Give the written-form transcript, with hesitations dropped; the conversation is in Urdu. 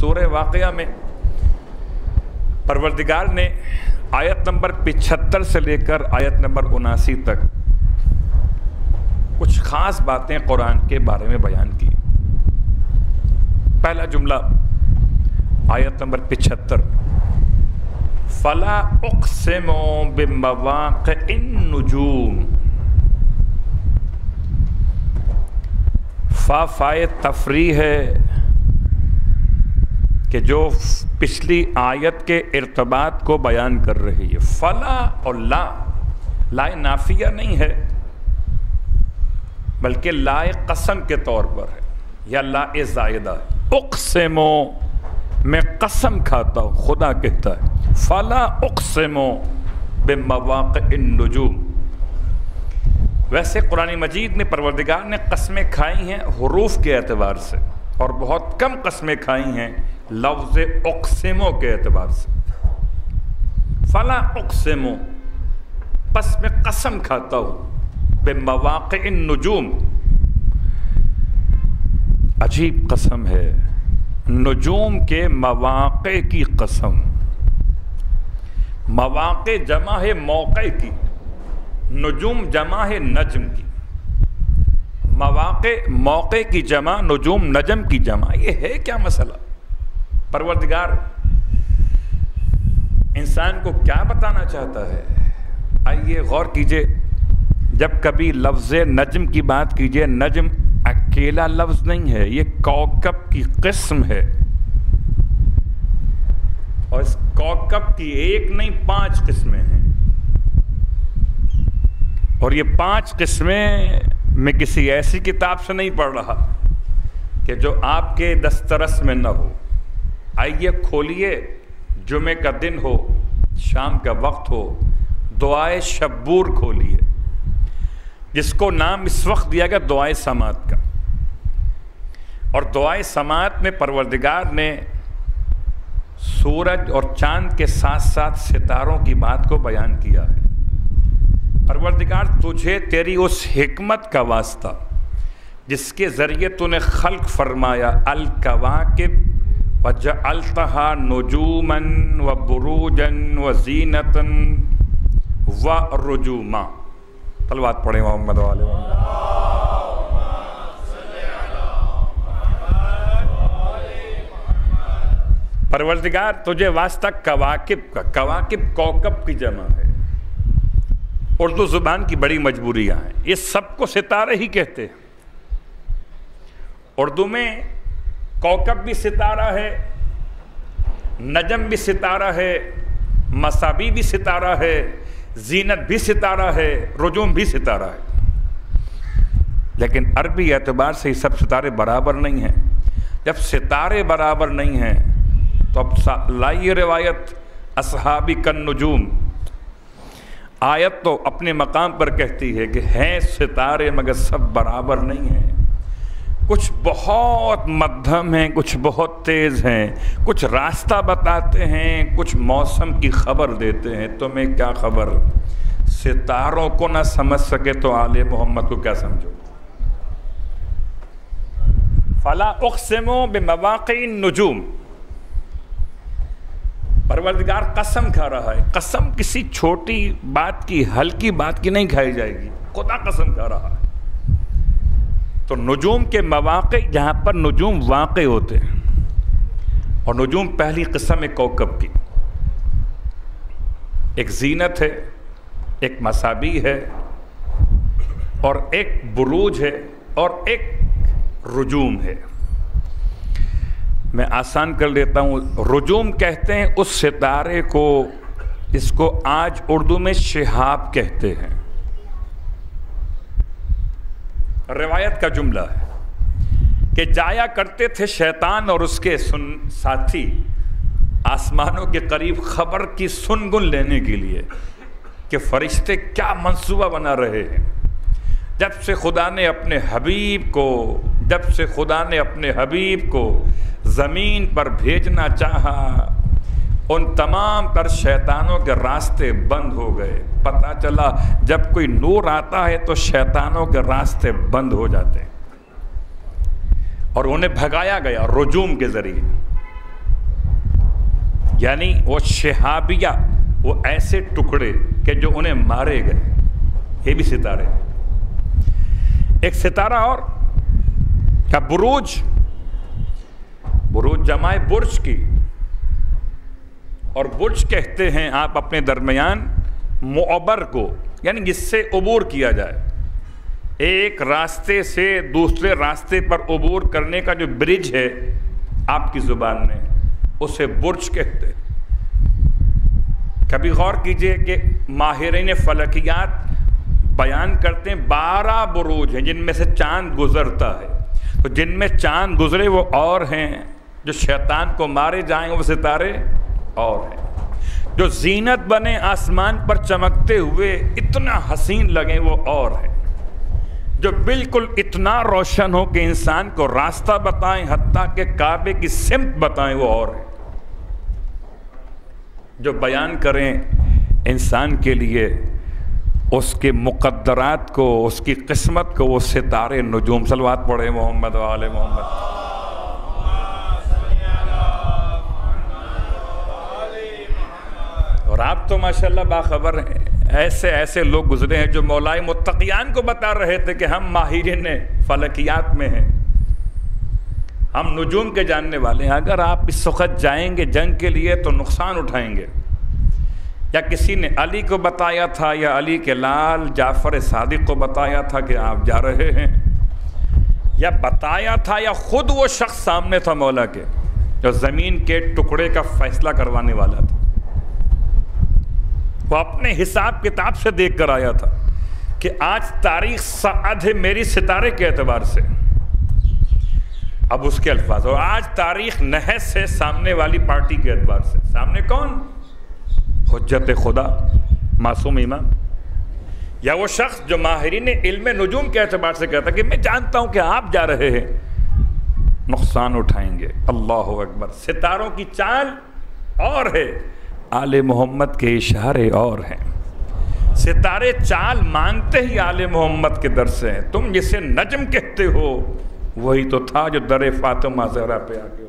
سورہ واقعہ میں پروردگار نے آیت نمبر 75 سے لے کر آیت نمبر 79 تک کچھ خاص باتیں قرآن کے بارے میں بیان کی۔ پہلا جملہ آیت نمبر 75، فَلَا أُقْسِمُ بِمَوَاقِعِ النُّجُومِ، فائے تفریح ہے کہ جو پچھلی آیت کے ارتباط کو بیان کر رہی ہے۔ فلا اور لا نافیہ نہیں ہے بلکہ لا قسم کے طور پر ہے یا لا زائدہ ہے۔ اقسمو، میں قسم کھاتا ہوں، خدا کہتا ہے فلا اقسمو بمواقع النجوم۔ ویسے قرآن مجید میں پروردگار نے قسمیں کھائی ہیں حروف کے اعتبار سے، اور بہت کم قسمیں کھائی ہیں لفظ اقسمو کے اعتبار سے۔ فلا اقسمو، پس میں قسم کھاتا ہوں، بمواقع النجوم، عجیب قسم ہے، نجوم کے مواقع کی قسم۔ مواقع جمع ہے موقع کی، نجوم جمع ہے نجم کی۔ مواقع موقع کی جمع، نجوم نجم کی جمع، یہ ہے کیا مسئلہ؟ پروردگار انسان کو کیا بتانا چاہتا ہے؟ آئیے غور کیجئے، جب کبھی لفظ نجم کی بات کیجئے، نجم اکیلا لفظ نہیں ہے، یہ کوکب کی قسم ہے، اور اس کوکب کی ایک نہیں 5 قسمیں ہیں، اور یہ 5 قسمیں میں کسی ایسی کتاب سے نہیں پڑھ رہا کہ جو آپ کے دسترس میں نہ ہو۔ آئیے کھولیے، جمعے کا دن ہو، شام کا وقت ہو، دعائے شبور کھولیے، جس کو نام اس وقت دیا گیا دعائے سماعت کا۔ اور دعائے سماعت میں پروردگار نے سورج اور چاند کے ساتھ ساتھ ستاروں کی بات کو بیان کیا ہے۔ پروردگار تجھے تیری اس حکمت کا واسطہ جس کے ذریعے تو نے خلق فرمایا، الکواکب وجعلتها نجوما وبروجا وزینتا ورجوما۔ صلوات پڑھیں محمد و آل محمد۔ پروردگار تجھے واسطہ کواکب کا، کواکب کوکب کی جمع ہے۔ اردو زبان کی بڑی مجبوریاں ہیں، یہ سب کو ستارے ہی کہتے ہیں۔ اردو میں کوکب بھی ستارہ ہے، نجم بھی ستارہ ہے، مصابیح بھی ستارہ ہے، زینت بھی ستارہ ہے، رجوم بھی ستارہ ہے۔ لیکن عربی اعتبار سے یہ سب ستارے برابر نہیں ہیں۔ جب ستارے برابر نہیں ہیں تو اب لائیے روایت اصحابی کالنجوم۔ آیت تو اپنے مقام پر کہتی ہے کہ ہیں ستارے مگر سب برابر نہیں ہیں، کچھ بہت مدھم ہیں، کچھ بہت تیز ہیں، کچھ راستہ بتاتے ہیں، کچھ موسم کی خبر دیتے ہیں۔ تمہیں کیا خبر؟ ستاروں کو نہ سمجھ سکے تو آل محمد کو کیا سمجھو؟ فلا اقسم بمواقع النجوم، پروردگار قسم کھا رہا ہے۔ قسم کسی چھوٹی بات کی، ہلکی بات کی نہیں کھائی جائے گی، خدا قسم کھا رہا ہے۔ تو نجوم کے مواقع، جہاں پر نجوم واقع ہوتے ہیں، اور نجوم پہلی قسم ہے کوکب کی، ایک زینت ہے، ایک مصابیح ہے، اور ایک بروج ہے، اور ایک رجوم ہے۔ میں آسان کر لیتا ہوں، رجوم کہتے ہیں اس ستارے کو جس کو آج اردو میں شہاب کہتے ہیں۔ روایت کا جملہ ہے کہ جایا کرتے تھے شیطان اور اس کے ساتھی آسمانوں کے قریب خبر کی سنگن لینے کے لیے کہ فرشتے کیا منصوبہ بنا رہے ہیں۔ جب سے خدا نے اپنے حبیب کو زمین پر بھیجنا چاہا، ان تمام تر شیطانوں کے راستے بند ہو گئے۔ پتہ چلا جب کوئی نور آتا ہے تو شیطانوں کے راستے بند ہو جاتے ہیں، اور انہیں بھگایا گیا رجوم کے ذریعے۔ یعنی وہ شہابیہ، وہ ایسے ٹکڑے کہ جو انہیں مارے گئے، یہ بھی ستارے۔ ایک ستارہ اور کا بروج، بروج جمع برج کی، اور برج کہتے ہیں آپ اپنے درمیان معبر کو، یعنی جس سے عبور کیا جائے، ایک راستے سے دوسرے راستے پر عبور کرنے کا جو برج ہے آپ کی زبان میں، اسے برج کہتے ہیں۔ کبھی غور کیجئے کہ ماہرین فلکیات بیان کرتے ہیں 12 بروج ہیں جن میں سے چاند گزرتا ہے، تو جن میں چاند گزرے وہ اور ہیں، جو شیطان کو مارے جائیں وہ ستارے اور ہیں، جو زینت بنے آسمان پر چمکتے ہوئے اتنا حسین لگیں وہ اور ہیں، جو بالکل اتنا روشن ہو کہ انسان کو راستہ بتائیں، حتیٰ کہ کعبے کی سمت بتائیں وہ اور ہیں، جو بیان کریں انسان کے لیے اس کے مقدرات کو، اس کی قسمت کو، وہ ستارے نجوم۔ صلوات پڑھے محمد و آل محمد۔ اور آپ تو ماشاءاللہ باخبر ہیں، ایسے ایسے لوگ گزرے ہیں جو مولائے متقیان کو بتا رہے تھے کہ ہم ماہرین فلکیات میں ہیں، ہم نجوم کے جاننے والے ہیں، اگر آپ اس وقت جائیں گے جنگ کے لیے تو نقصان اٹھائیں گے۔ یا کسی نے علی کو بتایا تھا، یا علی کے لال جعفر صادق کو بتایا تھا کہ آپ جا رہے ہیں، یا بتایا تھا یا خود وہ شخص سامنے تھا مولا کے جو زمین کے ٹکڑے کا فیصلہ کروانے والا تھا، وہ اپنے حساب کتاب سے دیکھ کر آیا تھا کہ آج تاریخ سعد ہے میری ستارے کے اعتبار سے۔ اب اس کے الفاظ، اور آج تاریخ نحس ہے سامنے والی پارٹی کے اعتبار سے۔ سامنے کون؟ حجت خدا، معصوم امام، یا وہ شخص جو ماہرین علم نجوم کے اعتبار سے کہتا کہ میں جانتا ہوں کہ آپ جا رہے ہیں، نقصان اٹھائیں گے۔ اللہ اکبر۔ ستاروں کی چال اور ہے، آل محمد کے اشارے اور ہیں۔ ستارے چال مانگتے ہی آل محمد کے در سے ہیں۔ تم جسے نجم کہتے ہو وہی تو تھا جو در فاطمہ زہرا پہ آ کے